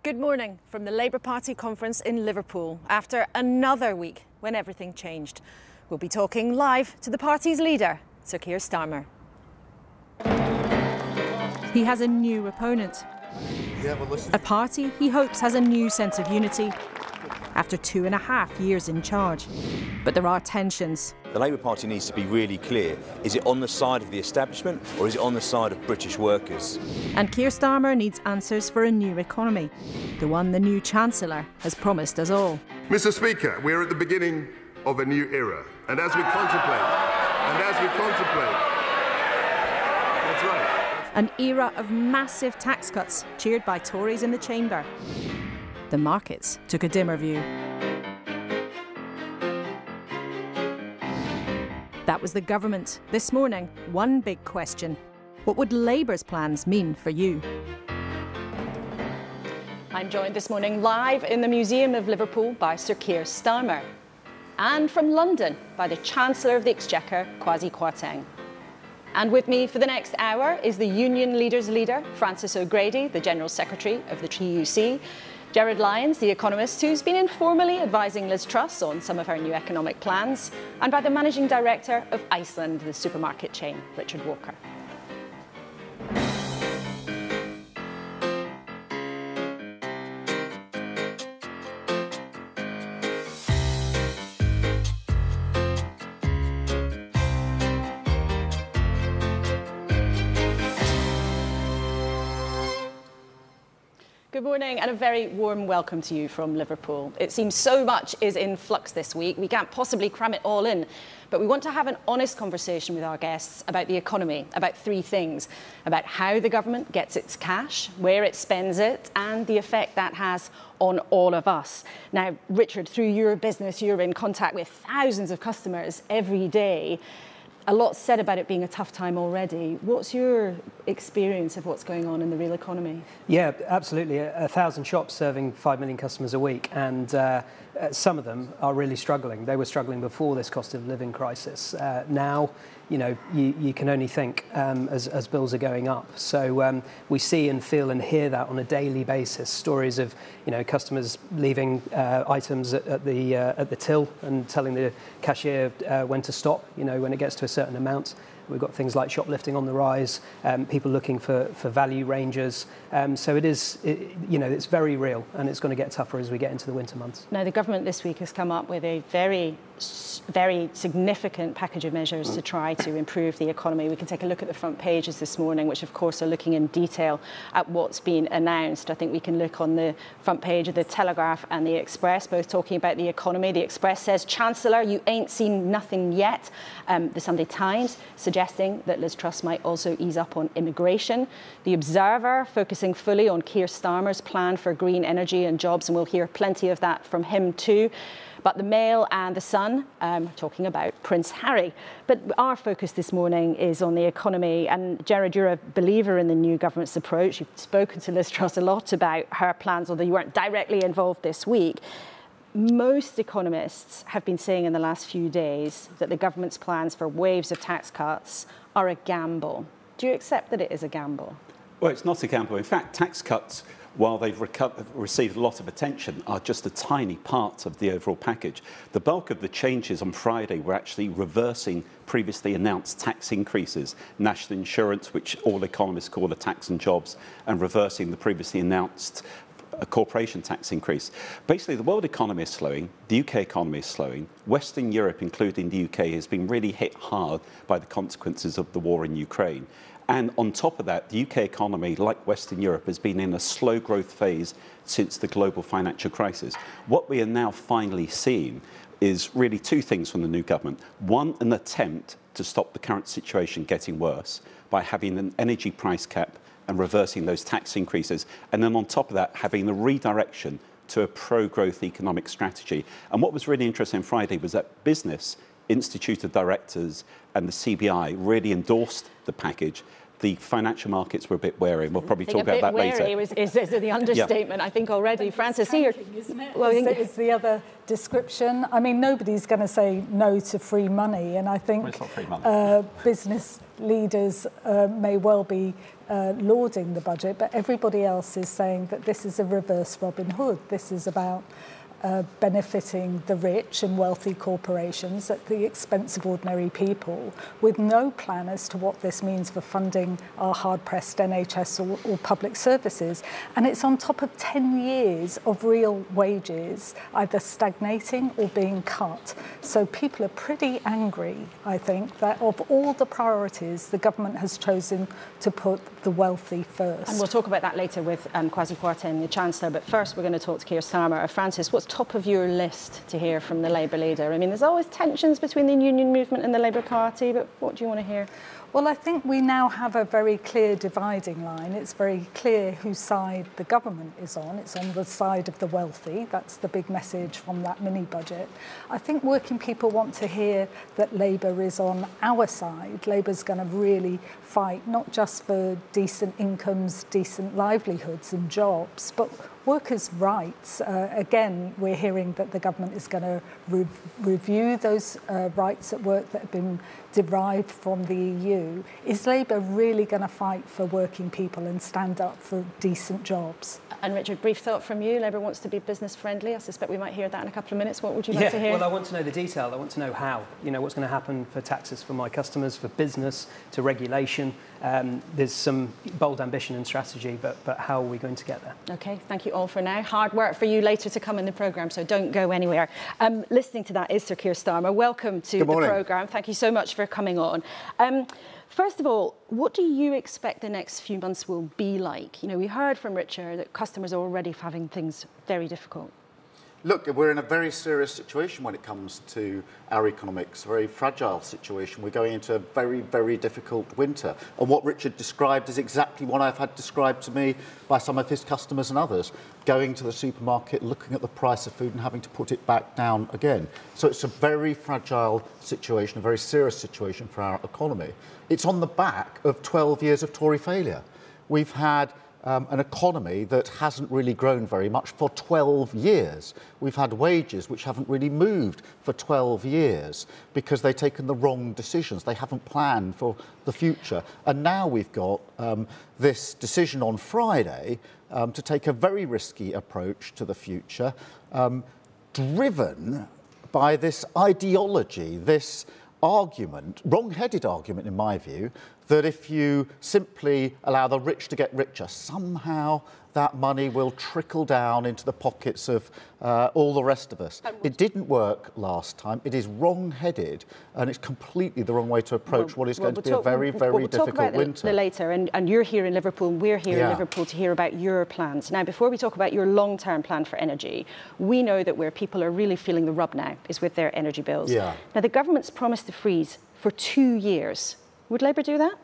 Good morning from the Labour Party conference in Liverpool after another week when everything changed. We'll be talking live to the party's leader, Sir Keir Starmer. He has a new opponent, a party he hopes has a new sense of unity after 2.5 years in charge. But there are tensions. The Labour Party needs to be really clear. Is it on the side of the establishment or is it on the side of British workers? And Keir Starmer needs answers for a new economy, the one the new chancellor has promised us all. Mr. Speaker, we're at the beginning of a new era. And as we contemplate, that's right. An era of massive tax cuts cheered by Tories in the chamber. The markets took a dimmer view. That was the government. This morning, one big question. What would Labour's plans mean for you? I'm joined this morning live in the Museum of Liverpool by Sir Keir Starmer, and from London by the Chancellor of the Exchequer, Kwasi Kwarteng. And with me for the next hour is the Union Leaders' Leader, Francis O'Grady, the General Secretary of the TUC, Gerard Lyons, the economist, who's been informally advising Liz Truss on some of her new economic plans, and by the Managing Director of Iceland, the supermarket chain, Richard Walker. Good morning and a very warm welcome to you from Liverpool. It seems so much is in flux this week. We can't possibly cram it all in, but we want to have an honest conversation with our guests about the economy, about three things: about how the government gets its cash, where it spends it, and the effect that has on all of us. Now, Richard, through your business, you're in contact with thousands of customers every day. A lot said about it being a tough time already. What's your experience of what's going on in the real economy? Yeah, absolutely. 1,000 shops serving 5 million customers a week, and some of them are really struggling. They were struggling before this cost of living crisis. Now, you know, you can only think as bills are going up. So we see and feel and hear that on a daily basis. Stories of, you know, customers leaving items at the till and telling the cashier when to stop. You know, when it gets to a certain amount. We've got things like shoplifting on the rise, people looking for value ranges. So you know, it's very real, and it's going to get tougher as we get into the winter months. Now, the government this week has come up with a very significant package of measures to try to improve the economy. We can take a look at the front pages this morning, which of course are looking in detail at what's been announced. I think we can look on the front page of the Telegraph and the Express, both talking about the economy. The Express says, "Chancellor, you ain't seen nothing yet." The Sunday Times suggesting that Liz Truss might also ease up on immigration. The Observer focusing fully on Keir Starmer's plan for green energy and jobs, and we'll hear plenty of that from him too. But the Mail and the Sun talking about Prince Harry. But our focus this morning is on the economy. And Gerard, you're a believer in the new government's approach. You've spoken to Liz Truss a lot about her plans, although you weren't directly involved this week. Most economists have been saying in the last few days that the government's plans for waves of tax cuts are a gamble. Do you accept that it is a gamble? Well, it's not a gamble. In fact, tax cuts, while they've received a lot of attention, are just a tiny part of the overall package. The bulk of the changes on Friday were actually reversing previously announced tax increases, national insurance, which all economists call a tax on jobs, and reversing the previously announced a corporation tax increase. Basically, the world economy is slowing, the UK economy is slowing, Western Europe, including the UK, has been really hit hard by the consequences of the war in Ukraine. And on top of that, the UK economy, like Western Europe, has been in a slow growth phase since the global financial crisis. What we are now finally seeing is really two things from the new government. One, an attempt to stop the current situation getting worse by having an energy price cap and reversing those tax increases. And then on top of that, having a redirection to a pro-growth economic strategy. And what was really interesting Friday was that business, Institute of Directors and the CBI really endorsed the package. the financial markets were a bit wary. We'll probably talk about that later. Is the understatement, I think, already. Francis, here. Isn't it? Well, It's the other description. I mean, nobody's going to say no to free money, and I think It's not free money. business leaders may well be lauding the budget, but everybody else is saying that this is a reverse Robin Hood. This is about benefiting the rich and wealthy corporations at the expense of ordinary people, with no plan as to what this means for funding our hard-pressed NHS or public services. And it's on top of 10 years of real wages either stagnating or being cut. So people are pretty angry, I think, that of all the priorities, the government has chosen to put the wealthy first. And we'll talk about that later with Kwasi Kwarteng, the Chancellor. But first, we're going to talk to Keir Starmer. Francis, what's top of your list to hear from the Labour leader? I mean, there's always tensions between the union movement and the Labour Party, but what do you want to hear? Well, I think we now have a very clear dividing line. It's very clear whose side the government is on. It's on the side of the wealthy. That's the big message from that mini-budget. I think working people want to hear that Labour is on our side. Labour's going to really fight not just for decent incomes, decent livelihoods and jobs, but workers' rights. Again, we're hearing that the government is going to review those rights at work that have been derived from the EU. Is Labour really going to fight for working people and stand up for decent jobs? And Richard, brief thought from you. Labour wants to be business friendly. I suspect we might hear that in a couple of minutes. What would you like to hear? Well, I want to know the detail. I want to know how. You know, what's going to happen for taxes for my customers, for business, to regulation. There's some bold ambition and strategy, but how are we going to get there? OK, thank you all for now. Hard work for you later to come in the programme, so don't go anywhere. Listening to that is Sir Keir Starmer. Welcome to the programme. Thank you so much for coming on. First of all, what do you expect the next few months will be like? You know, we heard from Richard that customers are already having things very difficult. Look, we're in a very serious situation when it comes to our economics, a very fragile situation. We're going into a very, very difficult winter. And what Richard described is exactly what I've had described to me by some of his customers and others, going to the supermarket, looking at the price of food and having to put it back down again. So it's a very fragile situation, a very serious situation for our economy. It's on the back of 12 years of Tory failure. We've had an economy that hasn't really grown very much for 12 years. We've had wages which haven't really moved for 12 years because they've taken the wrong decisions. They haven't planned for the future. And now we've got this decision on Friday to take a very risky approach to the future, driven by this ideology, this argument, wrong-headed argument in my view, that if you simply allow the rich to get richer, somehow that money will trickle down into the pockets of all the rest of us. It didn't work last time. It is wrong-headed, and it's completely the wrong way to approach what is going to be a very, very difficult winter. Later, and you're here in Liverpool, and we're here in Liverpool to hear about your plans. Now, before we talk about your long-term plan for energy, we know that where people are really feeling the rub now is with their energy bills. Now, the government's promised to freeze for 2 years. Would Labour do that?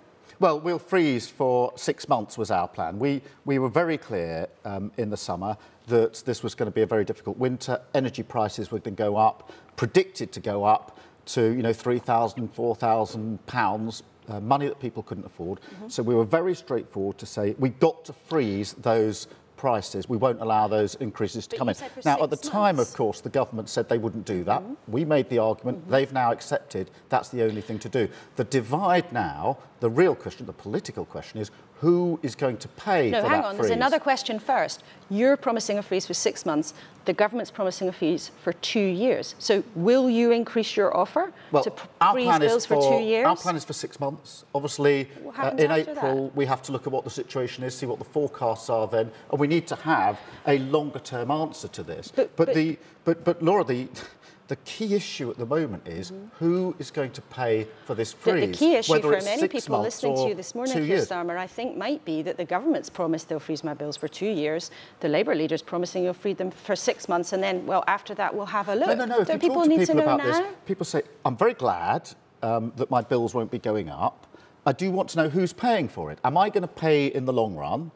Well, we'll freeze for 6 months was our plan. We were very clear in the summer that this was going to be a very difficult winter. Energy prices were going to go up, predicted to go up to, £3,000, £4,000, money that people couldn't afford. So we were very straightforward to say we've got to freeze those prices. We won't allow those increases to come in. Now, at the time, of course, the government said they wouldn't do that. We made the argument. They've now accepted that's the only thing to do. The divide now, the real question, the political question is, who is going to pay for that freeze? No, hang on. There's another question first. You're promising a freeze for 6 months. The government's promising a freeze for 2 years. So will you increase your offer to freeze bills for 2 years? Our plan is for 6 months. Obviously, in April, we have to look at what the situation is, see what the forecasts are then, and we need to have a longer-term answer to this. But Laura, the key issue at the moment is who is going to pay for this freeze? The key issue for many people listening to you this morning, Keir Starmer, I think might be that the government's promised they'll freeze my bills for 2 years. The Labour leader's promising you'll freeze them for 6 months, and then, well, after that, we'll have a look. No. If you talk to people about this, people say, I'm very glad that my bills won't be going up. I do want to know who's paying for it. Am I going to pay in the long run?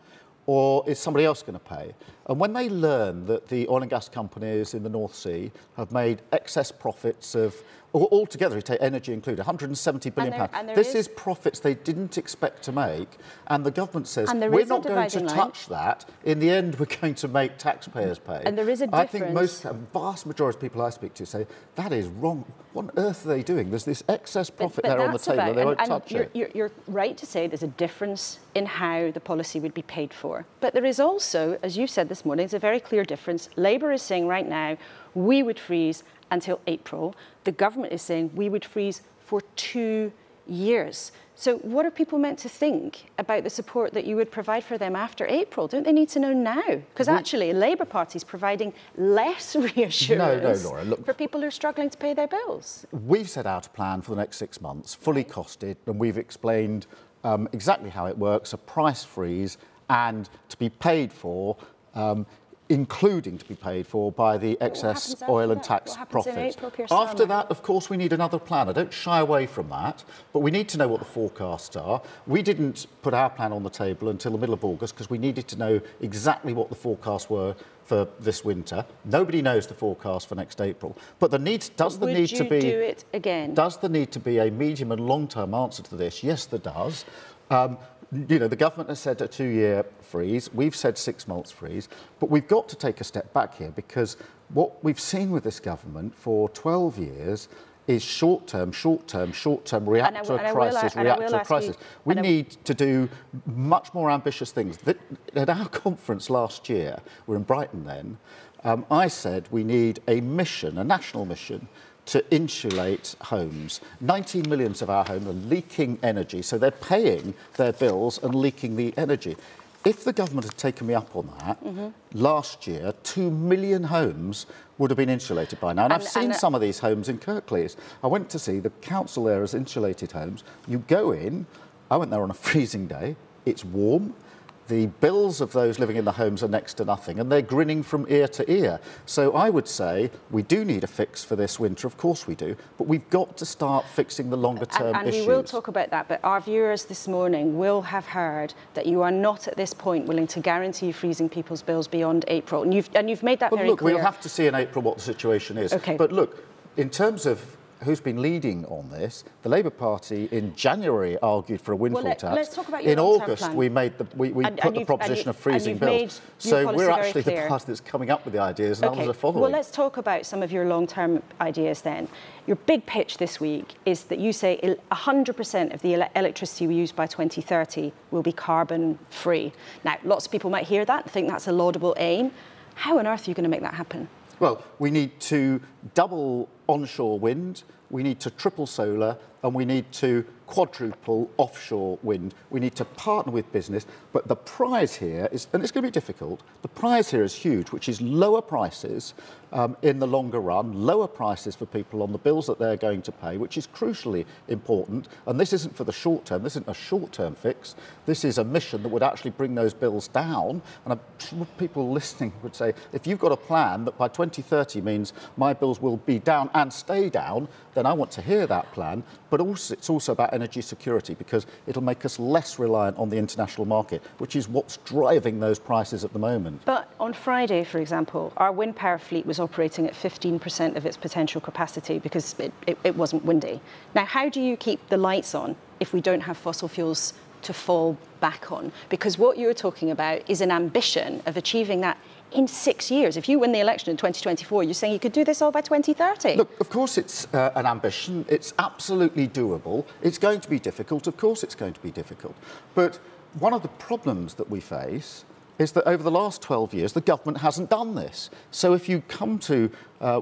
Or is somebody else going to pay? And when they learn that the oil and gas companies in the North Sea have made excess profits of Altogether, you take energy included, £170 billion. This is profits they didn't expect to make, and the government says, we're not going to touch that. In the end, we're going to make taxpayers pay. And there is a difference. I think a vast majority of people I speak to say, that is wrong. What on earth are they doing? There's this excess profit there on the table, and they won't touch it. You're right to say there's a difference in how the policy would be paid for. But there is also, as you said this morning, there's a very clear difference. Labour is saying right now, we would freeze until April. The government is saying we would freeze for 2 years. So what are people meant to think about the support that you would provide for them after April? Don't they need to know now? Because actually, Labour Party is providing less reassurance Laura, look, for people who are struggling to pay their bills. We've set out a plan for the next 6 months, fully costed, and we've explained exactly how it works, a price freeze, and to be paid for including to be paid for by the excess oil and tax profits. After that, of course, we need another plan. I don't shy away from that, but we need to know what the forecasts are. We didn't put our plan on the table until the middle of August because we needed to know exactly what the forecasts were for this winter. Nobody knows the forecast for next April. But does there need to be a medium and long-term answer to this? Yes, there does. You know, the government has said a 2-year freeze. We've said 6 months freeze. But we've got to take a step back here because what we've seen with this government for 12 years is short-term, react to a crisis. We need to do much more ambitious things. At our conference last year, we're in Brighton then, I said we need a mission, a national mission, to insulate homes. 19 million of our homes are leaking energy, so they're paying their bills and leaking the energy. If the government had taken me up on that, last year, 2 million homes would have been insulated by now. And I've seen some of these homes in Kirklees. I went to see the council there as insulated homes. You go in, I went there on a freezing day, it's warm. The bills of those living in the homes are next to nothing, and they're grinning from ear to ear. So I would say we do need a fix for this winter, of course we do, but we've got to start fixing the longer-term issues. And we will talk about that, but our viewers this morning will have heard that you are not at this point willing to guarantee freezing people's bills beyond April, and you've made that very clear. We'll have to see in April what the situation is. Okay. But look, in terms of who's been leading on this, the Labour Party in January argued for a windfall tax. Let's talk about your in August, plan. We put the proposition of freezing bills. So we're actually the party that's coming up with the ideas, and others are following. Well, let's talk about some of your long-term ideas then. Your big pitch this week is that you say 100% of the electricity we use by 2030 will be carbon-free. Now, lots of people might hear that and think that's a laudable aim. How on earth are you going to make that happen? Well, we need to double onshore wind, we need to triple solar, and we need to quadruple offshore wind. We need to partner with business, but the prize here is, and it's going to be difficult, the prize here is huge, which is lower prices in the longer run, lower prices for people on the bills that they're going to pay, which is crucially important. And this isn't for the short term, this isn't a short-term fix, this is a mission that would actually bring those bills down. And I'm sure people listening would say, if you've got a plan that by 2030 means my bills will be down and stay down, then I want to hear that plan. But also, it's also about energy security, because it'll make us less reliant on the international market, which is what's driving those prices at the moment. But on Friday, for example, our wind power fleet was operating at 15% of its potential capacity because it wasn't windy. Now, how do you keep the lights on if we don't have fossil fuels to fall back on? Because what you're talking about is an ambition of achieving that in 6 years. If you win the election in 2024, you're saying you could do this all by 2030. Look, of course it's an ambition. It's absolutely doable. It's going to be difficult. Of course it's going to be difficult. But one of the problems that we face is that over the last 12 years, the government hasn't done this. So if you come to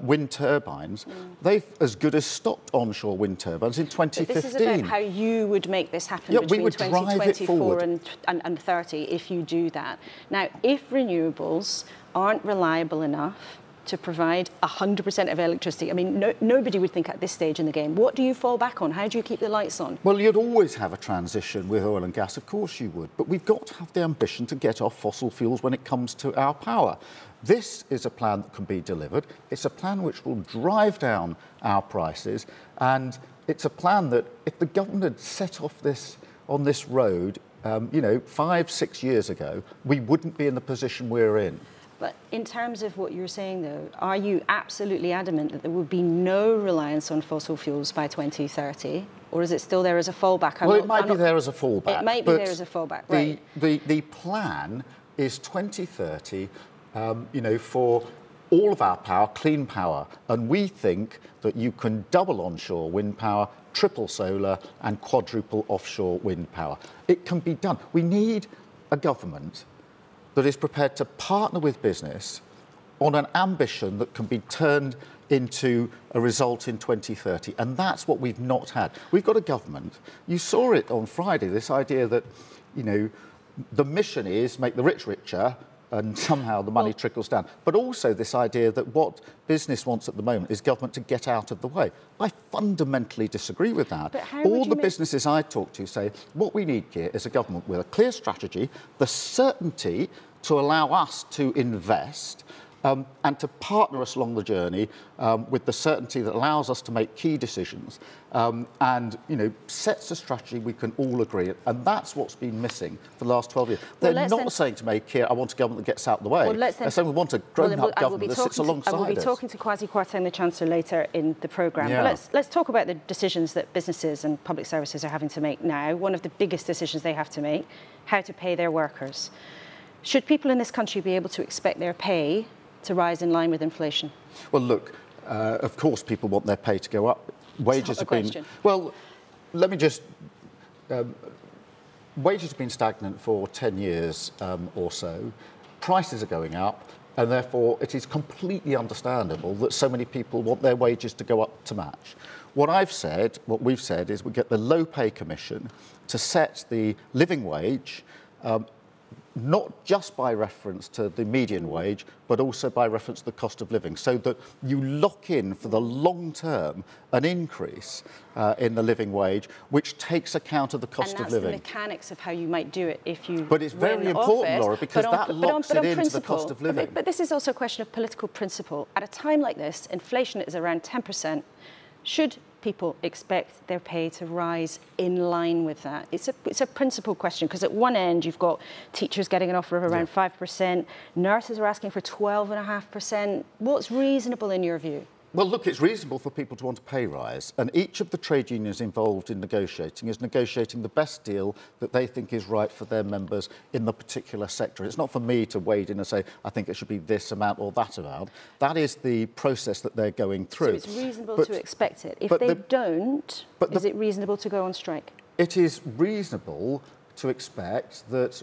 wind turbines, they've as good as stopped onshore wind turbines in 2015. But this is about how you would make this happen between 2024 and 30 if you do that. Now, if renewables aren't reliable enough to provide 100% of electricity. I mean, nobody would think at this stage in the game. What do you fall back on? How do you keep the lights on? Well, you'd always have a transition with oil and gas, of course you would. But we've got to have the ambition to get off fossil fuels when it comes to our power. This is a plan that can be delivered. It's a plan which will drive down our prices. And it's a plan that if the government had set off on this road, 5, 6 years ago, we wouldn't be in the position we're in. But in terms of what you're saying, though, are you absolutely adamant that there would be no reliance on fossil fuels by 2030? Or is it still there as a fallback? It might be there as a fallback. It might be there as a fallback, right. The plan is 2030, for all of our power, clean power. And we think that you can double onshore wind power, triple solar and quadruple offshore wind power. It can be done. We need a government that is prepared to partner with business on an ambition that can be turned into a result in 2030. And that's what we've not had. We've got a government, you saw it on Friday, this idea that, the mission is make the rich richer and somehow the money trickles down. But also this idea that what business wants at the moment is government to get out of the way. I fundamentally disagree with that. All the businesses I talk to say what we need here is a government with a clear strategy, the certainty to allow us to invest and to partner us along the journey with the certainty that allows us to make key decisions and, sets a strategy we can all agree on. And that's what's been missing for the last 12 years. They're not saying to make here, I want a government that gets out of the way. They're saying we want a grown-up government that sits alongside us. I will be talking to Kwasi Kwarteng, the Chancellor, later in the programme. Yeah. But let's talk about the decisions that businesses and public services are having to make now. One of the biggest decisions they have to make, how to pay their workers. Should people in this country be able to expect their pay to rise in line with inflation? Well, look, of course people want their pay to go up. Wages have been... question. Well, let me just... wages have been stagnant for 10 years or so. Prices are going up, and therefore it is completely understandable that so many people want their wages to go up to match. What we've said is we get the Low Pay Commission to set the living wage not just by reference to the median wage, but also by reference to the cost of living, so that you lock in for the long term an increase in the living wage, which takes account of the cost of living. And that's the mechanics of how you might do it if you But it's very important, Laura, because that locks it into the cost of living. But this is also a question of political principle. At a time like this, inflation is around 10%. Should people expect their pay to rise in line with that? It's a principal question, because at one end you've got teachers getting an offer of around 5%, nurses are asking for 12.5%. What's reasonable in your view? Well, look, it's reasonable for people to want a pay rise, and each of the trade unions involved in negotiating is negotiating the best deal that they think is right for their members in the particular sector. It's not for me to wade in and say, I think it should be this amount or that amount. That is the process that they're going through. So it's reasonable to expect it. If they don't, is it reasonable to go on strike? It is reasonable to expect that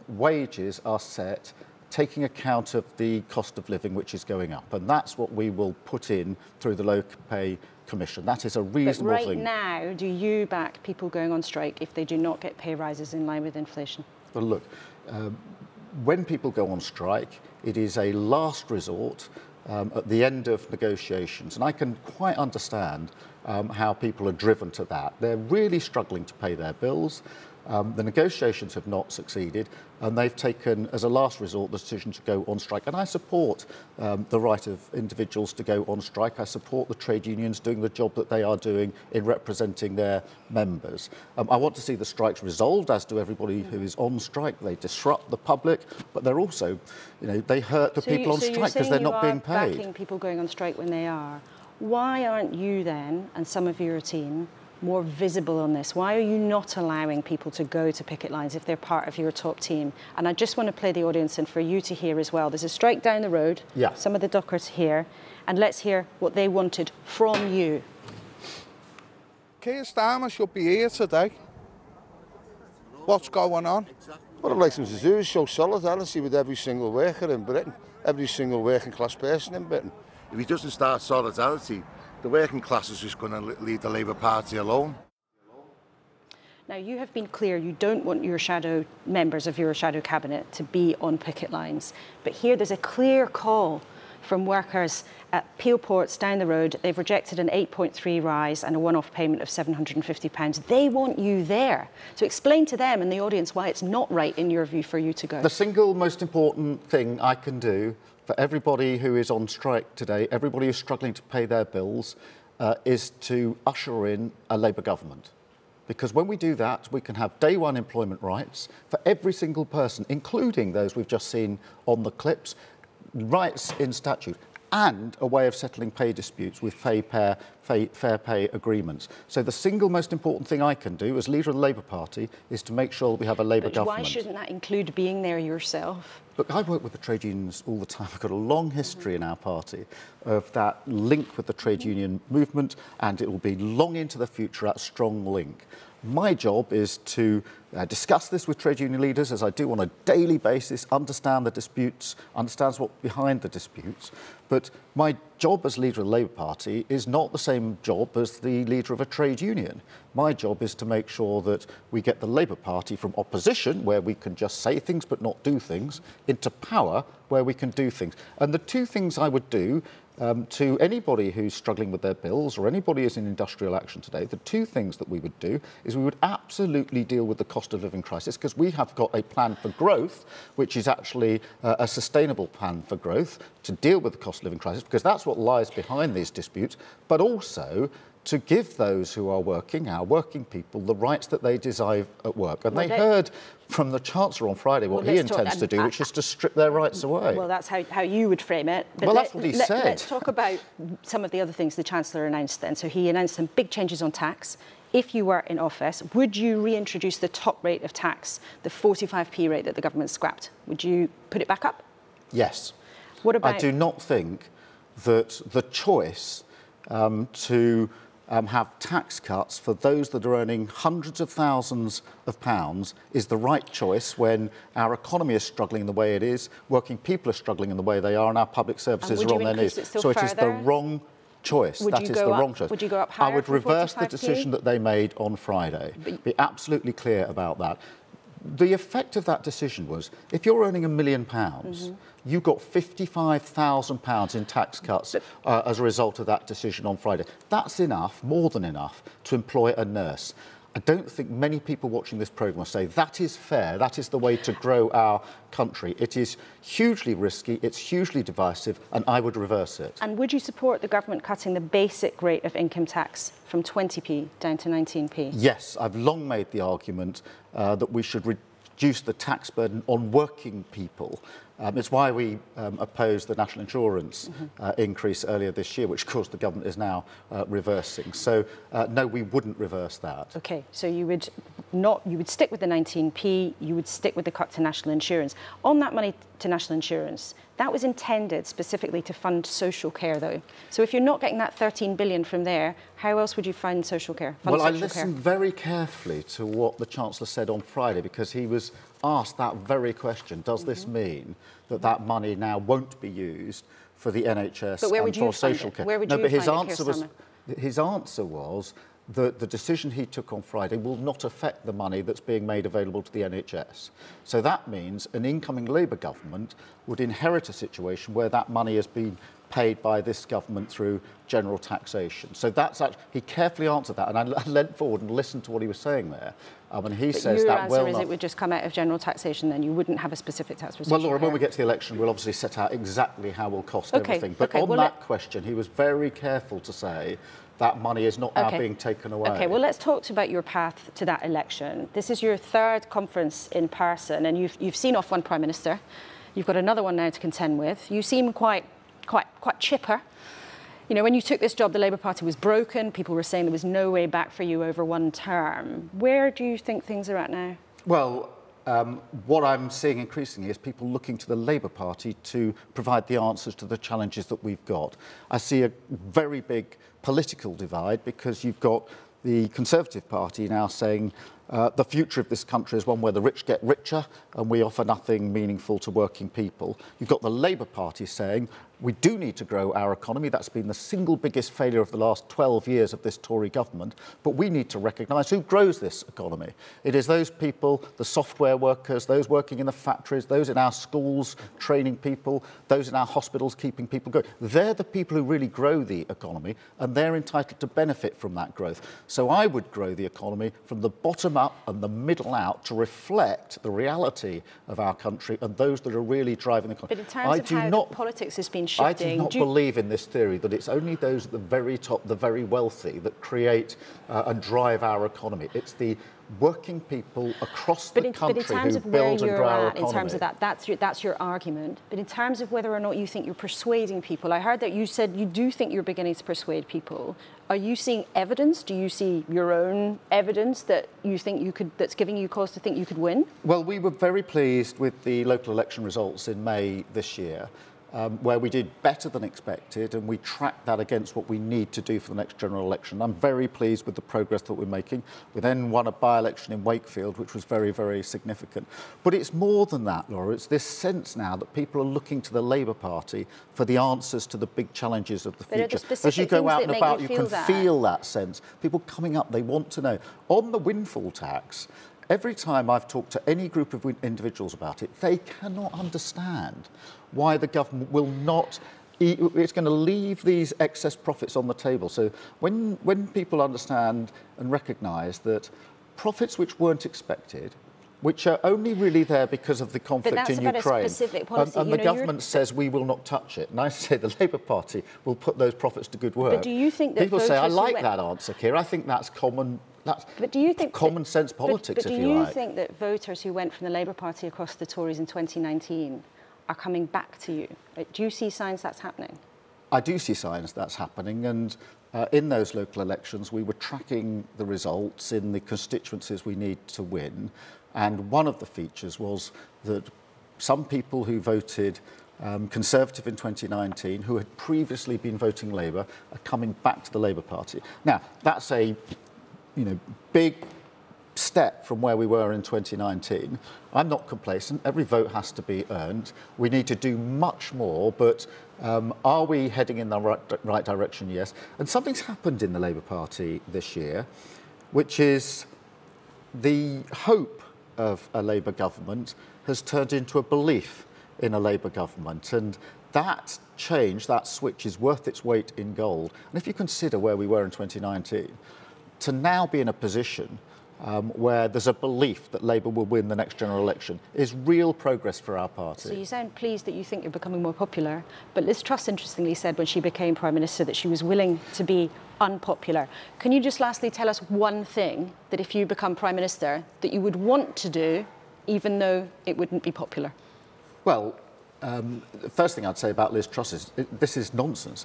wages are set taking account of the cost of living, which is going up. And that's what we will put in through the Low Pay Commission. That is a reasonable thing. But right now, do you back people going on strike if they do not get pay rises in line with inflation? Well, look, when people go on strike, it is a last resort at the end of negotiations. And I can quite understand how people are driven to that. They're really struggling to pay their bills. The negotiations have not succeeded, and they've taken, as a last resort, the decision to go on strike. And I support the right of individuals to go on strike. I support the trade unions doing the job that they are doing in representing their members. I want to see the strikes resolved, as do everybody who is on strike. They disrupt the public, but they're also, they hurt the people on strike because they're not being paid. So you're backing people going on strike when they are. Why aren't you then, and some of your team, more visible on this? Why are you not allowing people to go to picket lines if they're part of your top team? And I just want to play the audience and for you to hear as well. There's a strike down the road. Yeah. Some of the dockers here. And let's hear what they wanted from you. Keir Starmer should be here today. What's going on? What I'd like them to do is show solidarity with every single worker in Britain, every single working class person in Britain. If he doesn't start solidarity, the working class is just going to leave the Labour Party alone. Now, you have been clear you don't want your shadow members of your shadow cabinet to be on picket lines. But here there's a clear call from workers at Peel Ports down the road. They've rejected an 8.3 rise and a one-off payment of £750. They want you there. So explain to them and the audience why it's not right, in your view, for you to go. The single most important thing I can do for everybody who is on strike today, everybody who's struggling to pay their bills, is to usher in a Labour government. Because when we do that, we can have day one employment rights for every single person, including those we've just seen on the clips. rights in statute and a way of settling pay disputes with fair pay agreements. So the single most important thing I can do as leader of the Labour Party is to make sure that we have a Labour government. Why shouldn't that include being there yourself? Look, I work with the trade unions all the time. I've got a long history in our party of that link with the trade union movement, and it will be long into the future, that strong link. My job is to discuss this with trade union leaders, as I do on a daily basis, understand the disputes, understand what's behind the disputes. But my job as leader of the Labour Party is not the same job as the leader of a trade union. My job is to make sure that we get the Labour Party from opposition, where we can just say things but not do things, into power, where we can do things. And the two things I would do to anybody who's struggling with their bills or anybody who's in industrial action today, the two things that we would do is we would absolutely deal with the cost of living crisis, because we have got a plan for growth, which is actually a sustainable plan for growth to deal with the cost of living crisis, because that's what lies behind these disputes, but also to give those who are working, our working people, the rights that they deserve at work. And they heard from the Chancellor on Friday what he intends to do, which is to strip their rights away. Well, that's how you would frame it. But well, that's what he said. Let's talk about some of the other things the Chancellor announced then. So he announced some big changes on tax. If you were in office, would you reintroduce the top rate of tax, the 45p rate that the government scrapped? Would you put it back up? Yes. What about... I do not think that the choice to have tax cuts for those that are earning hundreds of thousands of pounds is the right choice when our economy is struggling the way it is, working people are struggling in the way they are, and our public services are on their knees. So it is the wrong choice. That is the wrong choice. Would you go up higher? I would reverse the 45p? decision that they made on Friday. Be absolutely clear about that. The effect of that decision was, if you're earning £1 million, you got £55,000 in tax cuts as a result of that decision on Friday. That's enough, more than enough, to employ a nurse. I don't think many people watching this programme will say that is fair, that is the way to grow our country. It is hugely risky, it's hugely divisive, and I would reverse it. And would you support the government cutting the basic rate of income tax from 20p down to 19p? Yes, I've long made the argument that we should reduce the tax burden on working people. It's why we opposed the national insurance increase earlier this year, which of course the government is now reversing. So no, we wouldn't reverse that. Okay, so you would stick with the 19p, you would stick with the cut to national insurance. On that money to national insurance, that was intended specifically to fund social care though. So if you're not getting that 13 billion from there, how else would you fund social care? Well, I listened very carefully to what the Chancellor said on Friday, because he was asked that very question. Does this mean that that money now won't be used for the NHS and for social care? Where would you find it? His answer was that the decision he took on Friday will not affect the money that's being made available to the NHS. So that means an incoming Labour government would inherit a situation where that money has been paid by this government through general taxation. So that's actually, he carefully answered that, and I leant forward and listened to what he was saying there. And he says that your answer is it would just come out of general taxation, then you wouldn't have a specific tax for social Well, Laura, care. when we get to the election, we'll obviously set out exactly how we'll cost everything. But on that question, he was very careful to say that money is not now being taken away. Okay, well, let's talk about your path to that election. This is your third conference in person, and you've seen off one Prime Minister. You've got another one now to contend with. You seem quite chipper. You know, when you took this job, the Labour Party was broken. People were saying there was no way back for you over one term. Where do you think things are at now? Well, what I'm seeing increasingly is people looking to the Labour Party to provide the answers to the challenges that we've got. I see a very big political divide, because you've got the Conservative Party now saying the future of this country is one where the rich get richer and we offer nothing meaningful to working people. You've got the Labour Party saying we do need to grow our economy. That's been the single biggest failure of the last 12 years of this Tory government. But we need to recognise who grows this economy. It is those people, the software workers, those working in the factories, those in our schools training people, those in our hospitals keeping people going. They're the people who really grow the economy, and they're entitled to benefit from that growth. So I would grow the economy from the bottom up and the middle out to reflect the reality of our country and those that are really driving the economy. But in terms of how politics has been shifting... I do not believe in this theory that it's only those at the very top, the very wealthy, that create and drive our economy. It's the working people across the country but in terms who of where build and you're grow our at, economy. in terms of that, that's your argument. But in terms of whether or not you think you're persuading people, I heard that you said you do think you're beginning to persuade people. Are you seeing evidence? Do you see your own evidence that you think you could, that's giving you cause to think you could win? Well, we were very pleased with the local election results in May this year, where we did better than expected, and we tracked that against what we need to do for the next general election. I'm very pleased with the progress that we're making. We then won a by-election in Wakefield, which was very, very significant. But it's more than that, Laura. It's this sense now that people are looking to the Labour Party for the answers to the big challenges of the future. As you go out and about, you can feel that sense. People coming up, they want to know. On the windfall tax, every time I've talked to any group of individuals about it, they cannot understand why the government will not, it's going to leave these excess profits on the table. So when people understand and recognise that profits which weren't expected, which are only really there because of the conflict in Ukraine, and the government says we will not touch it. And I say the Labour Party will put those profits to good work. But do you think that people say, I like that answer, Keir. I think that's common. That's common sense politics, if you like. But do you think that voters who went from the Labour Party across the Tories in 2019 are coming back to you? Do you see signs that's happening? I do see signs that's happening, and in those local elections we were tracking the results in the constituencies we need to win, and one of the features was that some people who voted Conservative in 2019, who had previously been voting Labour, are coming back to the Labour Party. Now, that's a big step from where we were in 2019. I'm not complacent. Every vote has to be earned. We need to do much more, but are we heading in the right direction? Yes. And something's happened in the Labour Party this year, which is the hope of a Labour government has turned into a belief in a Labour government. And that change, that switch, is worth its weight in gold. And if you consider where we were in 2019, to now be in a position where there's a belief that Labour will win the next general election is real progress for our party. So you sound pleased that you think you're becoming more popular, but Liz Truss interestingly said when she became Prime Minister that she was willing to be unpopular. Can you just lastly tell us one thing that if you become Prime Minister that you would want to do even though it wouldn't be popular? Well, the first thing I'd say about Liz Truss is this is nonsense.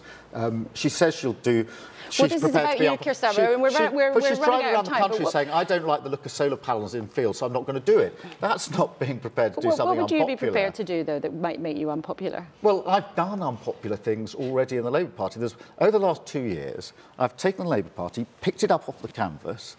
She says she'll do. She's prepared to be Keir Starmer, we're she's running driving out around of the time, country saying, I don't like the look of solar panels in fields, so I'm not going to do it. That's not being prepared to do something unpopular. What would you be prepared to do, though, that might make you unpopular? Well, I've done unpopular things already in the Labour Party. Over the last 2 years, I've taken the Labour Party, picked it up off the canvas,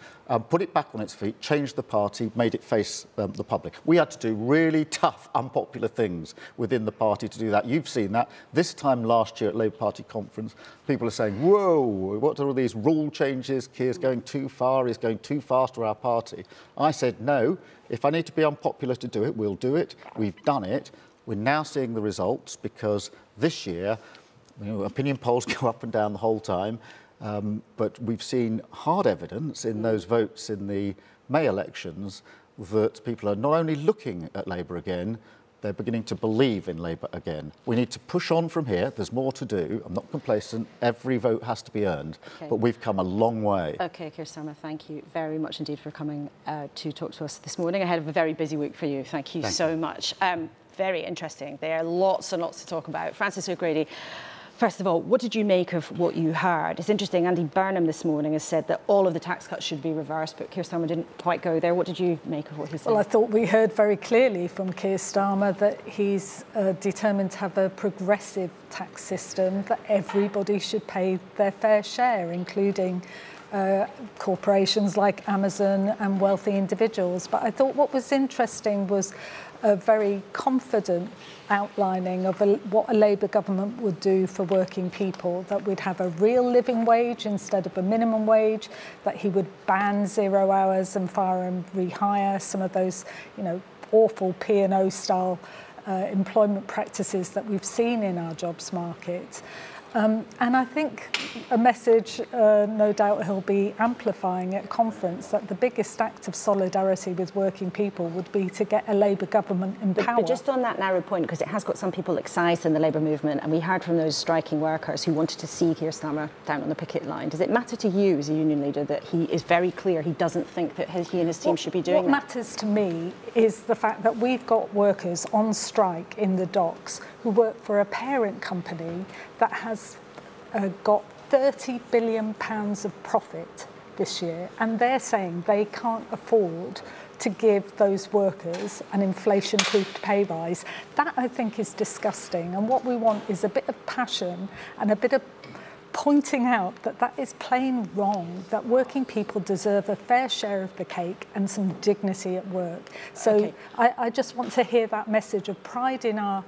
put it back on its feet, changed the party, made it face the public. We had to do really tough, unpopular things within the party to do that. You've seen that. This time last year at Labour Party conference, people are saying, whoa, what are all these rule changes? Keir's going too far, he's going too fast for our party. I said, no, if I need to be unpopular to do it, we'll do it. We've done it. We're now seeing the results because this year, opinion polls go up and down the whole time. But we've seen hard evidence in those votes in the May elections that people are not only looking at Labour again, they're beginning to believe in Labour again. We need to push on from here. There's more to do. I'm not complacent. Every vote has to be earned. Okay. But we've come a long way. OK, Keir Starmer, thank you very much indeed for coming to talk to us this morning ahead of a very busy week for you. Thank you so much. Very interesting. There are lots and lots to talk about. Francis O'Grady, first of all, what did you make of what you heard? It's interesting, Andy Burnham this morning has said that all of the tax cuts should be reversed, but Keir Starmer didn't quite go there. What did you make of what he said? Well, I thought we heard very clearly from Keir Starmer that he's determined to have a progressive tax system, that everybody should pay their fair share, including corporations like Amazon and wealthy individuals. But I thought what was interesting was a very confident outlining of what a Labour government would do for working people, that we'd have a real living wage instead of a minimum wage, that he would ban 0 hours and fire and rehire, some of those, awful P&O style employment practices that we've seen in our jobs market. And I think a message, no doubt he'll be amplifying at conference, that the biggest act of solidarity with working people would be to get a Labour government in power. But just on that narrow point, because it has got some people excised in the Labour movement, and we heard from those striking workers who wanted to see Keir Starmer down on the picket line. Does it matter to you as a union leader that he is very clear he doesn't think that he and his team should be doing that? What matters to me is the fact that we've got workers on strike in the docks who work for a parent company that has got £30 billion of profit this year, and they're saying they can't afford to give those workers an inflation-proofed pay rise. That, I think, is disgusting, and what we want is a bit of passion and a bit of pointing out that that is plain wrong, that working people deserve a fair share of the cake and some dignity at work. So okay. I just want to hear that message of pride in our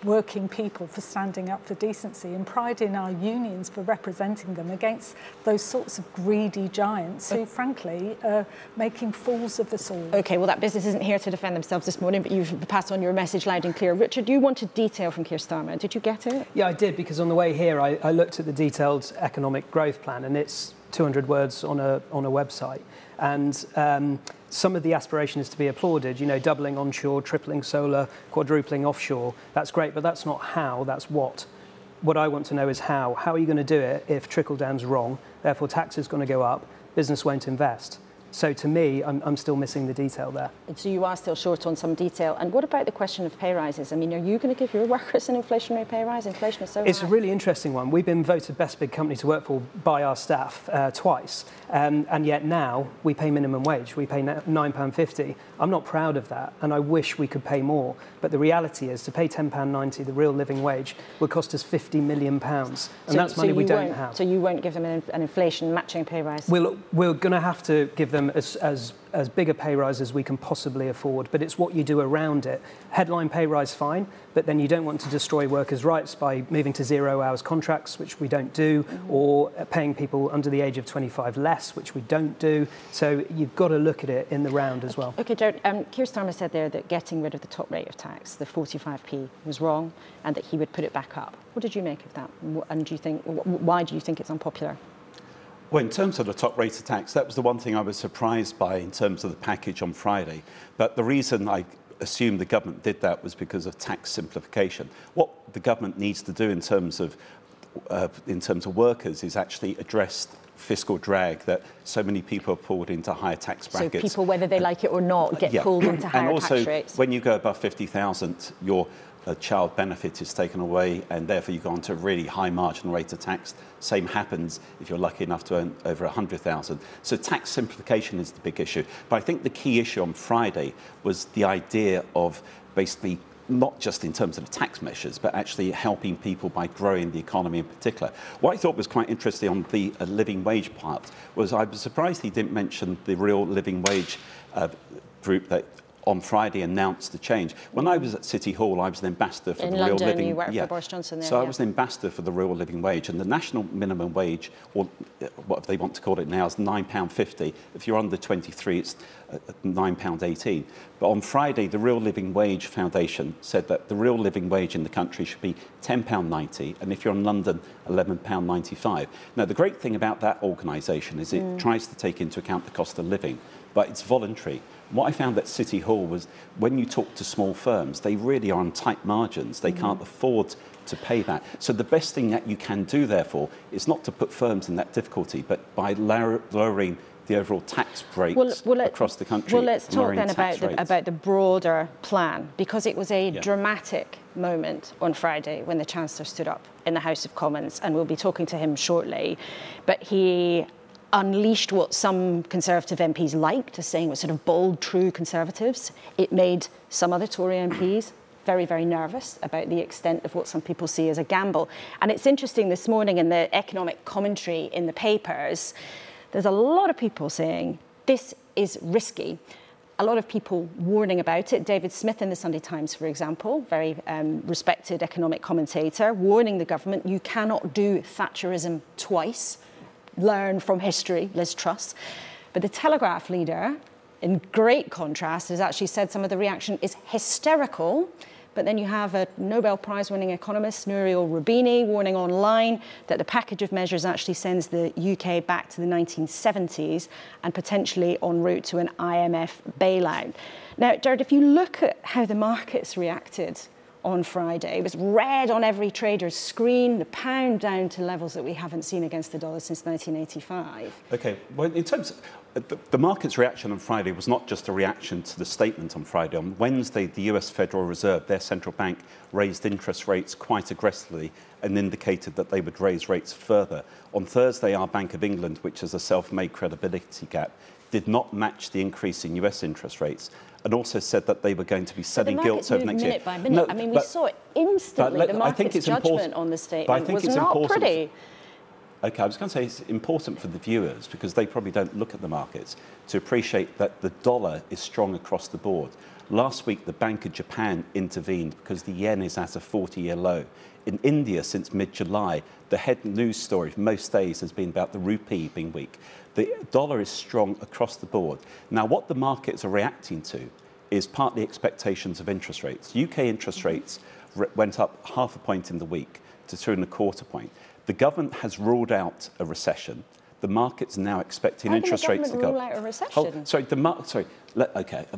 working people for standing up for decency, and pride in our unions for representing them against those sorts of greedy giants who, frankly, are making fools of us all. OK, well, that business isn't here to defend themselves this morning, but you've passed on your message loud and clear. Richard, you wanted detail from Keir Starmer. Did you get it? Yeah, I did, because on the way here, I looked at the detailed economic growth plan, and it's 200 words on a website. And some of the aspiration is to be applauded, you know, doubling onshore, tripling solar, quadrupling offshore. That's great, but that's not how, that's what. What I want to know is how. How are you going to do it if trickle-down's wrong? Therefore, tax is going to go up, business won't invest. So to me, I'm still missing the detail there. So you are still short on some detail. And what about the question of pay rises? I mean, are you going to give your workers an inflationary pay rise? Inflation is so high. It's a really interesting one. We've been voted best big company to work for by our staff twice. And yet now we pay minimum wage. We pay £9.50. I'm not proud of that, and I wish we could pay more. But the reality is, to pay £10.90, the real living wage, would cost us £50 million. And that's money we don't have. So you won't give them an inflation matching pay rise? We're going to have to give them as big a pay rise as we can possibly afford, but it's what you do around it. Headline pay rise, fine, but then you don't want to destroy workers' rights by moving to 0 hours contracts, which we don't do, or paying people under the age of 25 less, which we don't do. So you've got to look at it in the round as well. OK, Gerard, Keir Starmer said there that getting rid of the top rate of tax, the 45p, was wrong, and that he would put it back up. What did you make of that? And do you think, why do you think it's unpopular? Well, in terms of the top rate of tax, that was the one thing I was surprised by in terms of the package on Friday. But the reason I assumed the government did that was because of tax simplification. What the government needs to do in terms of workers is actually address fiscal drag that so many people are pulled into higher tax brackets. So people, whether they like it or not, get pulled into higher tax rates. And also, when you go above 50,000, your child benefit is taken away, and therefore you go on to a really high marginal rate of tax. Same happens if you're lucky enough to earn over 100,000. So tax simplification is the big issue. But I think the key issue on Friday was the idea of basically not just in terms of the tax measures, but actually helping people by growing the economy in particular. What I thought was quite interesting on the living wage part was I was surprised he didn't mention the real living wage group that on Friday announced the change. When I was at City Hall, I was an ambassador for the real living... In London, you worked for Boris Johnson there. So I was an ambassador for the real living wage, and the national minimum wage, or what they want to call it now, is £9.50. If you're under 23, it's £9.18. But on Friday, the Real Living Wage Foundation said that the real living wage in the country should be £10.90, and if you're in London, £11.95. Now, the great thing about that organisation is it tries to take into account the cost of living, but it's voluntary. What I found at City Hall was when you talk to small firms, they really are on tight margins. They can't afford to pay that. So the best thing that you can do, therefore, is not to put firms in that difficulty, but by lowering the overall tax rates across the country. Well, let's talk then about the broader plan, because it was a dramatic moment on Friday when the Chancellor stood up in the House of Commons, and we'll be talking to him shortly. But he unleashed what some Conservative MPs liked, as saying was sort of bold, true Conservatives. It made some other Tory MPs very, very nervous about the extent of what some people see as a gamble. And it's interesting, this morning in the economic commentary in the papers, there's a lot of people saying this is risky. A lot of people warning about it. David Smith in the Sunday Times, for example, very respected economic commentator, warning the government, you cannot do Thatcherism twice. Learn from history, Liz Truss. But the Telegraph leader, in great contrast, has actually said some of the reaction is hysterical, But then you have a Nobel Prize-winning economist, Nouriel Roubini, warning online that the package of measures actually sends the UK back to the 1970s and potentially en route to an IMF bailout. Now, Gerard, if you look at how the markets reacted on Friday, it was red on every trader's screen, the pound down to levels that we haven't seen against the dollar since 1985. Okay, well, in terms of the market's reaction on Friday was not just a reaction to the statement on Friday. On Wednesday, the US Federal Reserve, their central bank, raised interest rates quite aggressively and indicated that they would raise rates further. On Thursday, our Bank of England, which has a self-made credibility gap, did not match the increase in US interest rates, and also said that they were going to be selling gilts over next year. Minute by minute. No, I mean, we saw it instantly. The market's judgment on the statement was not pretty. Okay, I was going to say it's important for the viewers, because they probably don't look at the markets, to appreciate that the dollar is strong across the board. Last week, the Bank of Japan intervened because the yen is at a 40-year low. In India, since mid-July, the head news story most days has been about the rupee being weak. The dollar is strong across the board. Now, what the markets are reacting to is partly expectations of interest rates. UK interest rates went up 0.5 point in the week to 2.25 points. The government has ruled out a recession. The market's now expecting interest rates to go up. Rule out a recession?